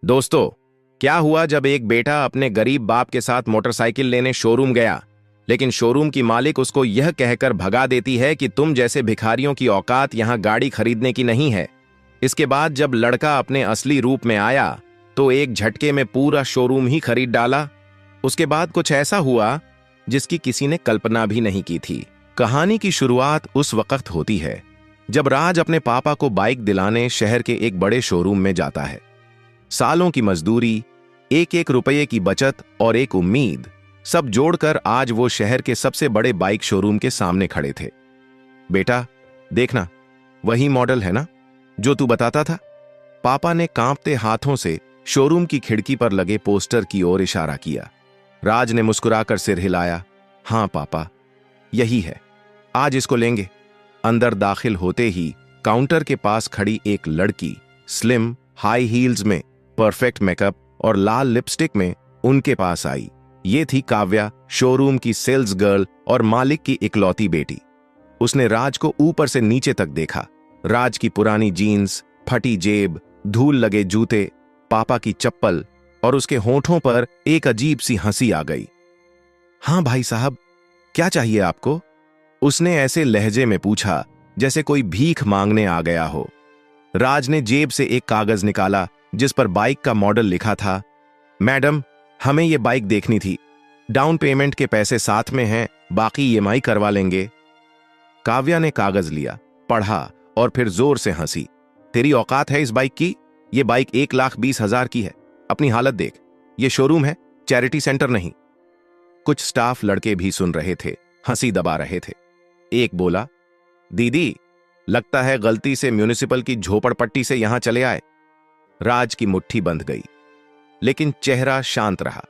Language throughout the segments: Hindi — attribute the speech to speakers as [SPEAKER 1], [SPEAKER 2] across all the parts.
[SPEAKER 1] दोस्तों, क्या हुआ जब एक बेटा अपने गरीब बाप के साथ मोटरसाइकिल लेने शोरूम गया, लेकिन शोरूम की मालिक उसको यह कहकर भगा देती है कि तुम जैसे भिखारियों की औकात यहां गाड़ी खरीदने की नहीं है। इसके बाद जब लड़का अपने असली रूप में आया तो एक झटके में पूरा शोरूम ही खरीद डाला। उसके बाद कुछ ऐसा हुआ जिसकी किसी ने कल्पना भी नहीं की थी। कहानी की शुरुआत उस वक्त होती है जब राज अपने पापा को बाइक दिलाने शहर के एक बड़े शोरूम में जाता है। सालों की मजदूरी, एक एक रुपये की बचत और एक उम्मीद, सब जोड़कर आज वो शहर के सबसे बड़े बाइक शोरूम के सामने खड़े थे। बेटा, देखना, वही मॉडल है ना जो तू बताता था? पापा ने कांपते हाथों से शोरूम की खिड़की पर लगे पोस्टर की ओर इशारा किया। राज ने मुस्कुराकर सिर हिलाया। हां पापा, यही है, आज इसको लेंगे। अंदर दाखिल होते ही काउंटर के पास खड़ी एक लड़की, स्लिम, हाई हील्स में, परफेक्ट मेकअप और लाल लिपस्टिक में उनके पास आई। ये थी काव्या, शोरूम की सेल्स गर्ल और मालिक की इकलौती बेटी। उसने राज को ऊपर से नीचे तक देखा। राज की पुरानी जीन्स, फटी जेब, धूल लगे जूते, पापा की चप्पल, और उसके होठों पर एक अजीब सी हंसी आ गई। हां भाई साहब, क्या चाहिए आपको? उसने ऐसे लहजे में पूछा जैसे कोई भीख मांगने आ गया हो। राज ने जेब से एक कागज निकाला जिस पर बाइक का मॉडल लिखा था। मैडम, हमें ये बाइक देखनी थी। डाउन पेमेंट के पैसे साथ में हैं, बाकी ईएमआई करवा लेंगे। काव्या ने कागज लिया, पढ़ा और फिर जोर से हंसी। तेरी औकात है इस बाइक की? ये बाइक 1,20,000 की है। अपनी हालत देख, ये शोरूम है, चैरिटी सेंटर नहीं। कुछ स्टाफ लड़के भी सुन रहे थे, हंसी दबा रहे थे। एक बोला, दीदी, लगता है गलती से म्युनिसिपल की झोपड़पट्टी से यहां चले आए। राज की मुट्ठी बंध गई, लेकिन चेहरा शांत रहा।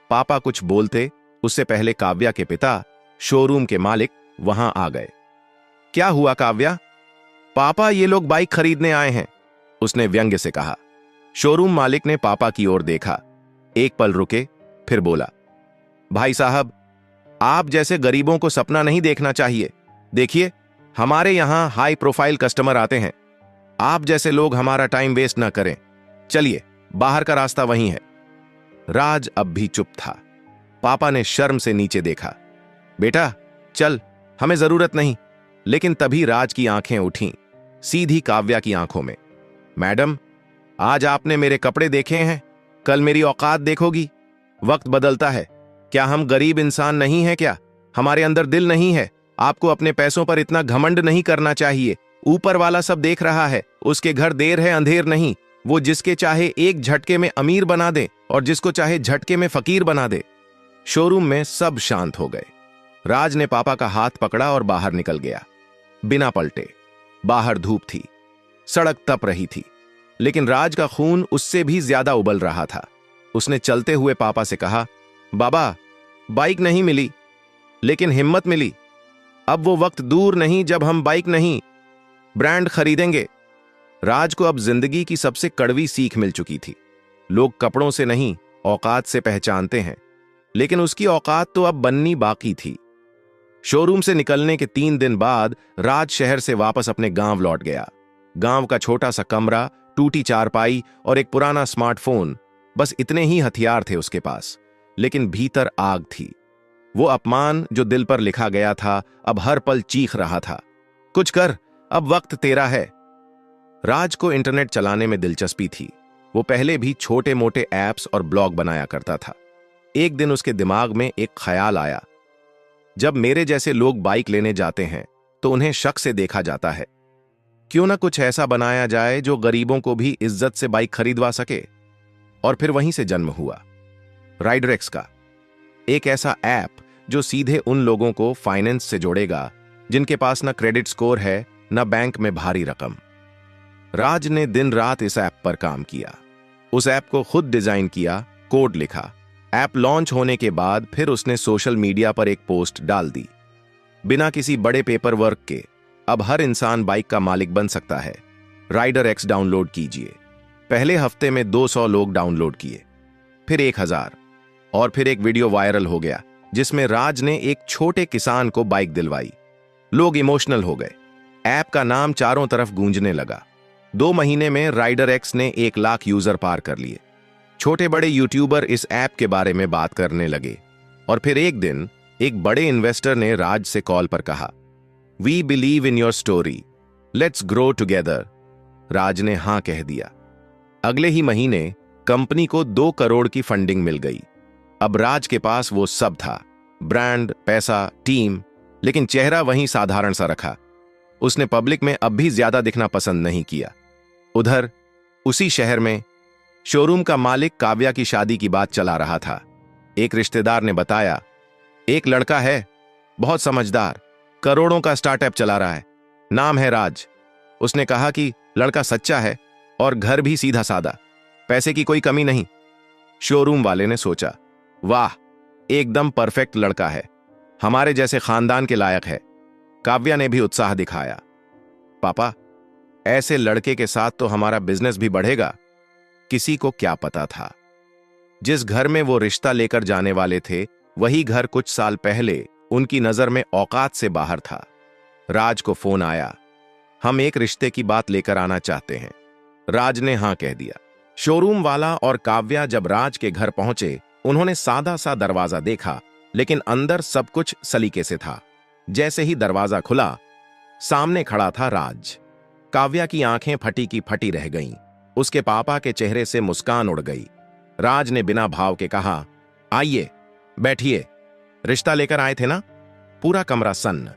[SPEAKER 1] पापा कुछ बोलते उससे पहले काव्या के पिता, शोरूम के मालिक, वहां आ गए। क्या हुआ काव्या? पापा, ये लोग बाइक खरीदने आए हैं, उसने व्यंग्य से कहा। शोरूम मालिक ने पापा की ओर देखा, एक पल रुके, फिर बोला, भाई साहब, आप जैसे गरीबों को सपना नहीं देखना चाहिए। देखिए, हमारे यहां हाई प्रोफाइल कस्टमर आते हैं। आप जैसे लोग हमारा टाइम वेस्ट ना करें। चलिए, बाहर का रास्ता वहीं है। राज अब भी चुप था। पापा ने शर्म से नीचे देखा। बेटा, चल, हमें जरूरत नहीं। लेकिन तभी राज की आंखें उठीं, सीधी काव्या की आंखों में। मैडम, आज आपने मेरे कपड़े देखे हैं, कल मेरी औकात देखोगी। वक्त बदलता है। क्या हम गरीब इंसान नहीं हैं क्या? हमारे अंदर दिल नहीं है? आपको अपने पैसों पर इतना घमंड नहीं करना चाहिए। ऊपर वाला सब देख रहा है, उसके घर देर है अंधेर नहीं। वो जिसके चाहे एक झटके में अमीर बना दे और जिसको चाहे झटके में फकीर बना दे। शोरूम में सब शांत हो गए। राज ने पापा का हाथ पकड़ा और बाहर निकल गया, बिना पलटे। बाहर धूप थी, सड़क तप रही थी, लेकिन राज का खून उससे भी ज्यादा उबल रहा था। उसने चलते हुए पापा से कहा, बाबा, बाइक नहीं मिली, लेकिन हिम्मत मिली। अब वो वक्त दूर नहीं जब हम बाइक नहीं, ब्रांड खरीदेंगे। राज को अब जिंदगी की सबसे कड़वी सीख मिल चुकी थी। लोग कपड़ों से नहीं, औकात से पहचानते हैं, लेकिन उसकी औकात तो अब बननी बाकी थी। शोरूम से निकलने के 3 दिन बाद राज शहर से वापस अपने गांव लौट गया। गांव का छोटा सा कमरा, टूटी चारपाई और एक पुराना स्मार्टफोन, बस इतने ही हथियार थे उसके पास। लेकिन भीतर आग थी। वो अपमान जो दिल पर लिखा गया था अब हर पल चीख रहा था, कुछ कर, अब वक्त तेरा है। राज को इंटरनेट चलाने में दिलचस्पी थी। वो पहले भी छोटे मोटे ऐप्स और ब्लॉग बनाया करता था। एक दिन उसके दिमाग में एक ख्याल आया, जब मेरे जैसे लोग बाइक लेने जाते हैं तो उन्हें शक से देखा जाता है। क्यों ना कुछ ऐसा बनाया जाए जो गरीबों को भी इज्जत से बाइक खरीदवा सके। और फिर वहीं से जन्म हुआ राइडरएक्स का, एक ऐसा ऐप जो सीधे उन लोगों को फाइनेंस से जोड़ेगा जिनके पास न क्रेडिट स्कोर है, न बैंक में भारी रकम। राज ने दिन रात इस ऐप पर काम किया। उस ऐप को खुद डिजाइन किया, कोड लिखा। ऐप लॉन्च होने के बाद फिर उसने सोशल मीडिया पर एक पोस्ट डाल दी, बिना किसी बड़े पेपर वर्क के अब हर इंसान बाइक का मालिक बन सकता है। राइडरएक्स डाउनलोड कीजिए। पहले हफ्ते में 200 लोग डाउनलोड किए, फिर 1000, और फिर एक वीडियो वायरल हो गया जिसमें राज ने एक छोटे किसान को बाइक दिलवाई। लोग इमोशनल हो गए। ऐप का नाम चारों तरफ गूंजने लगा। 2 महीने में राइडरएक्स ने 1 लाख यूजर पार कर लिए। छोटे बड़े यूट्यूबर इस ऐप के बारे में बात करने लगे और फिर एक दिन एक बड़े इन्वेस्टर ने राज से कॉल पर कहा, we believe in your story, let's grow together. Raj ने हां कह दिया। अगले ही महीने कंपनी को 2 करोड़ की फंडिंग मिल गई। अब राज के पास वो सब था, ब्रांड, पैसा, टीम, लेकिन चेहरा वहीं साधारण सा रखा। उसने पब्लिक में अब भी ज्यादा दिखना पसंद नहीं किया। उधर उसी शहर में शोरूम का मालिक काव्या की शादी की बात चला रहा था। एक रिश्तेदार ने बताया, एक लड़का है, बहुत समझदार, करोड़ों का स्टार्टअप चला रहा है, नाम है राज। उसने कहा कि लड़का सच्चा है और घर भी सीधा सादा, पैसे की कोई कमी नहीं। शोरूम वाले ने सोचा, वाह, एकदम परफेक्ट लड़का है, हमारे जैसे खानदान के लायक है। काव्या ने भी उत्साह दिखाया, पापा, ऐसे लड़के के साथ तो हमारा बिजनेस भी बढ़ेगा। किसी को क्या पता था, जिस घर में वो रिश्ता लेकर जाने वाले थे वही घर कुछ साल पहले उनकी नजर में औकात से बाहर था। राज को फोन आया, हम एक रिश्ते की बात लेकर आना चाहते हैं। राज ने हां कह दिया। शोरूम वाला और काव्या जब राज के घर पहुंचे, उन्होंने सादा सा दरवाजा देखा, लेकिन अंदर सब कुछ सलीके से था। जैसे ही दरवाजा खुला, सामने खड़ा था राज। काव्या की आंखें फटी की फटी रह गईं। उसके पापा के चेहरे से मुस्कान उड़ गई। राज ने बिना भाव के कहा, आइए, बैठिए, रिश्ता लेकर आए थे ना? पूरा कमरा सन्न,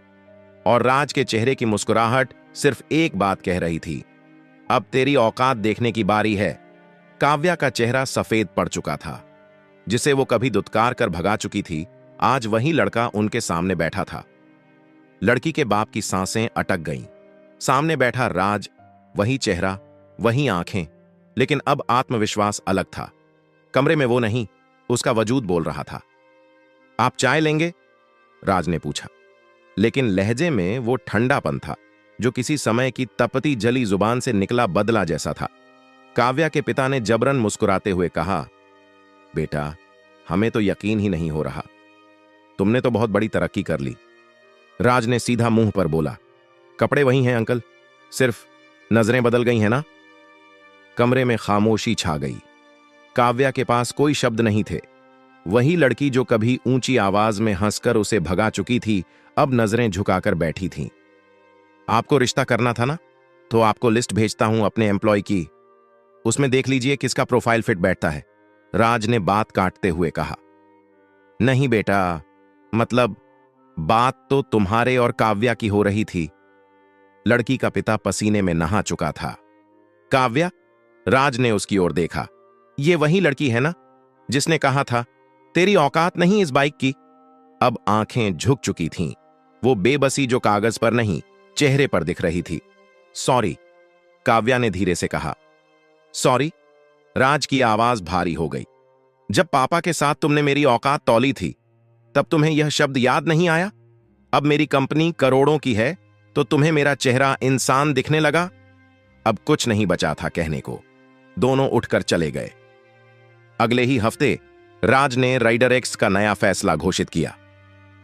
[SPEAKER 1] और राज के चेहरे की मुस्कुराहट सिर्फ एक बात कह रही थी, अब तेरी औकात देखने की बारी है। काव्या का चेहरा सफेद पड़ चुका था। जिसे वो कभी दुत्कार कर भगा चुकी थी, आज वही लड़का उनके सामने बैठा था। लड़की के बाप की सांसें अटक गईं। सामने बैठा राज, वही चेहरा, वही आंखें, लेकिन अब आत्मविश्वास अलग था। कमरे में वो नहीं, उसका वजूद बोल रहा था। आप चाय लेंगे? राज ने पूछा, लेकिन लहजे में वो ठंडापन था जो किसी समय की तपती जली जुबान से निकला बदला जैसा था। काव्या के पिता ने जबरन मुस्कुराते हुए कहा, बेटा, हमें तो यकीन ही नहीं हो रहा, तुमने तो बहुत बड़ी तरक्की कर ली। राज ने सीधा मुंह पर बोला, कपड़े वही हैं अंकल, सिर्फ नजरें बदल गई हैं ना। कमरे में खामोशी छा गई। काव्या के पास कोई शब्द नहीं थे। वही लड़की जो कभी ऊंची आवाज में हंसकर उसे भगा चुकी थी, अब नजरें झुकाकर बैठी थी। आपको रिश्ता करना था ना, तो आपको लिस्ट भेजता हूं अपने एम्प्लॉय की, उसमें देख लीजिए किसका प्रोफाइल फिट बैठता है। राज ने बात काटते हुए कहा, नहीं बेटा, मतलब बात तो तुम्हारे और काव्या की हो रही थी। लड़की का पिता पसीने में नहा चुका था। काव्या? राज ने उसकी ओर देखा, ये वही लड़की है ना जिसने कहा था तेरी औकात नहीं इस बाइक की? अब आंखें झुक चुकी थीं। वो बेबसी जो कागज पर नहीं, चेहरे पर दिख रही थी। सॉरी, काव्या ने धीरे से कहा। सॉरी? राज की आवाज भारी हो गई। जब पापा के साथ तुमने मेरी औकात तौली थी, तब तुम्हें यह शब्द याद नहीं आया? अब मेरी कंपनी करोड़ों की है तो तुम्हें मेरा चेहरा इंसान दिखने लगा? अब कुछ नहीं बचा था कहने को। दोनों उठकर चले गए। अगले ही हफ्ते राज ने राइडर एक्स का नया फैसला घोषित किया।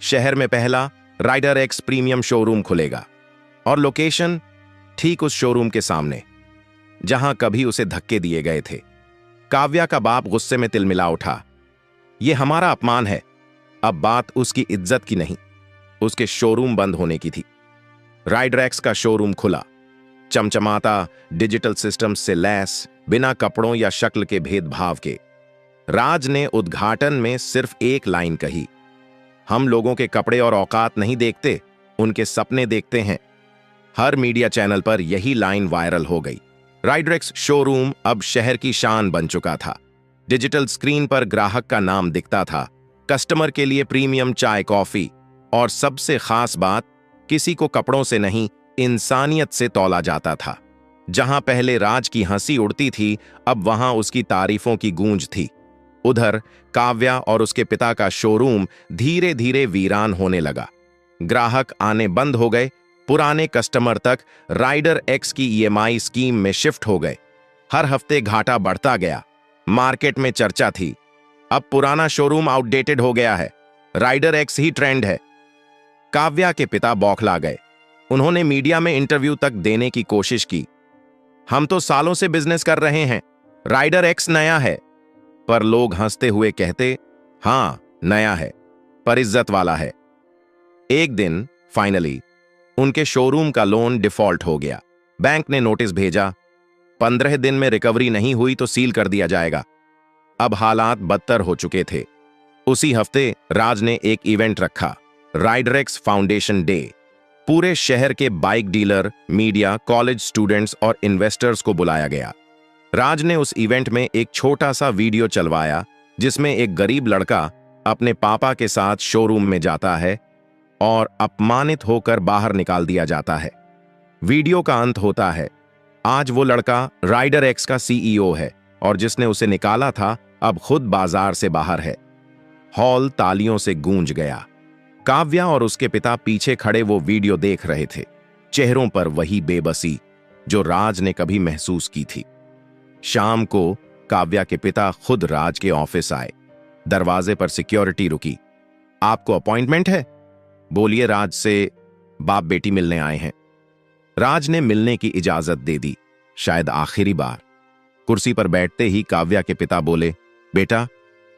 [SPEAKER 1] शहर में पहला राइडर एक्स प्रीमियम शोरूम खुलेगा, और लोकेशन ठीक उस शोरूम के सामने जहां कभी उसे धक्के दिए गए थे। काव्या का बाप गुस्से में तिलमिला उठा, यह हमारा अपमान है। अब बात उसकी इज्जत की नहीं, उसके शोरूम बंद होने की थी। राइडर एक्स का शोरूम खुला, चमचमाता, डिजिटल सिस्टम्स से लैस, बिना कपड़ों या शक्ल के भेदभाव के। राज ने उद्घाटन में सिर्फ एक लाइन कही, हम लोगों के कपड़े और औकात नहीं देखते, उनके सपने देखते हैं। हर मीडिया चैनल पर यही लाइन वायरल हो गई। राइडर एक्स शोरूम अब शहर की शान बन चुका था। डिजिटल स्क्रीन पर ग्राहक का नाम दिखता था, कस्टमर के लिए प्रीमियम चाय कॉफी, और सबसे खास बात, किसी को कपड़ों से नहीं, इंसानियत से तौला जाता था। जहां पहले राज की हंसी उड़ती थी, अब वहां उसकी तारीफों की गूंज थी। उधर काव्या और उसके पिता का शोरूम धीरे धीरे वीरान होने लगा। ग्राहक आने बंद हो गए, पुराने कस्टमर तक राइडर एक्स की ईएमआई स्कीम में शिफ्ट हो गए। हर हफ्ते घाटा बढ़ता गया। मार्केट में चर्चा थी, अब पुराना शोरूम आउटडेटेड हो गया है, राइडर एक्स ही ट्रेंड है। काव्या के पिता बौखला गए। उन्होंने मीडिया में इंटरव्यू तक देने की कोशिश की, हम तो सालों से बिजनेस कर रहे हैं, राइडर एक्स नया है। पर लोग हंसते हुए कहते, हाँ नया है पर इज्जत वाला है। एक दिन फाइनली उनके शोरूम का लोन डिफॉल्ट हो गया। बैंक ने नोटिस भेजा, 15 दिन में रिकवरी नहीं हुई तो सील कर दिया जाएगा। अब हालात बदतर हो चुके थे। उसी हफ्ते राज ने एक इवेंट रखा, राइडरेक्स फाउंडेशन डे। पूरे शहर के bike dealer, media, college students और इन्वेस्टर्स को बुलाया गया। राज ने उस इवेंट में एक छोटा सा वीडियो चलवाया जिसमें एक गरीब लड़का अपने पापा के साथ शोरूम में जाता है और अपमानित होकर बाहर निकाल दिया जाता है। वीडियो का अंत होता है, आज वो लड़का राइडर एक्स का सीईओ है और जिसने उसे निकाला था अब खुद बाजार से बाहर है। हॉल तालियों से गूंज गया। काव्या और उसके पिता पीछे खड़े वो वीडियो देख रहे थे, चेहरों पर वही बेबसी जो राज ने कभी महसूस की थी। शाम को काव्या के पिता खुद राज के ऑफिस आए। दरवाजे पर सिक्योरिटी रुकी। आपको अपॉइंटमेंट है? बोलिए, राज से बाप बेटी मिलने आए हैं। राज ने मिलने की इजाजत दे दी, शायद आखिरी बार। कुर्सी पर बैठते ही काव्या के पिता बोले, बेटा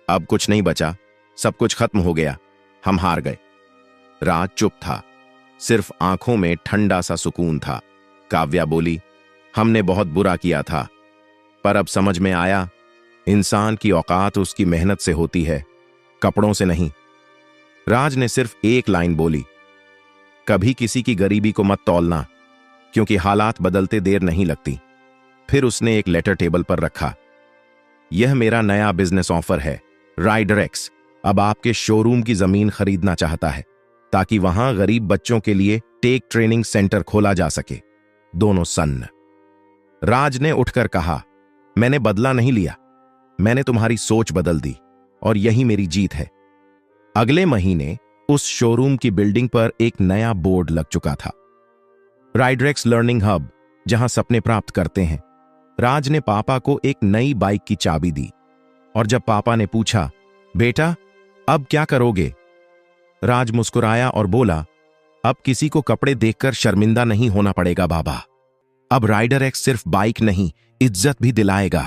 [SPEAKER 1] अब कुछ नहीं बचा, सब कुछ खत्म हो गया, हम हार गए। राज चुप था, सिर्फ आंखों में ठंडा सा सुकून था। काव्या बोली, हमने बहुत बुरा किया था, पर अब समझ में आया इंसान की औकात उसकी मेहनत से होती है, कपड़ों से नहीं। राज ने सिर्फ एक लाइन बोली, कभी किसी की गरीबी को मत तौलना, क्योंकि हालात बदलते देर नहीं लगती। फिर उसने एक लेटर टेबल पर रखा, यह मेरा नया बिजनेस ऑफर है। राइडरेक्स अब आपके शोरूम की जमीन खरीदना चाहता है ताकि वहां गरीब बच्चों के लिए टेक ट्रेनिंग सेंटर खोला जा सके। दोनों सन्न। राज ने उठकर कहा, मैंने बदला नहीं लिया, मैंने तुम्हारी सोच बदल दी और यही मेरी जीत है। अगले महीने उस शोरूम की बिल्डिंग पर एक नया बोर्ड लग चुका था, राइडरेक्स लर्निंग हब, जहां सपने प्राप्त करते हैं। राज ने पापा को एक नई बाइक की चाबी दी और जब पापा ने पूछा, बेटा अब क्या करोगे? राज मुस्कुराया और बोला, अब किसी को कपड़े देखकर शर्मिंदा नहीं होना पड़ेगा बाबा। अब राइडरेक्स सिर्फ बाइक नहीं, इज्जत भी दिलाएगा।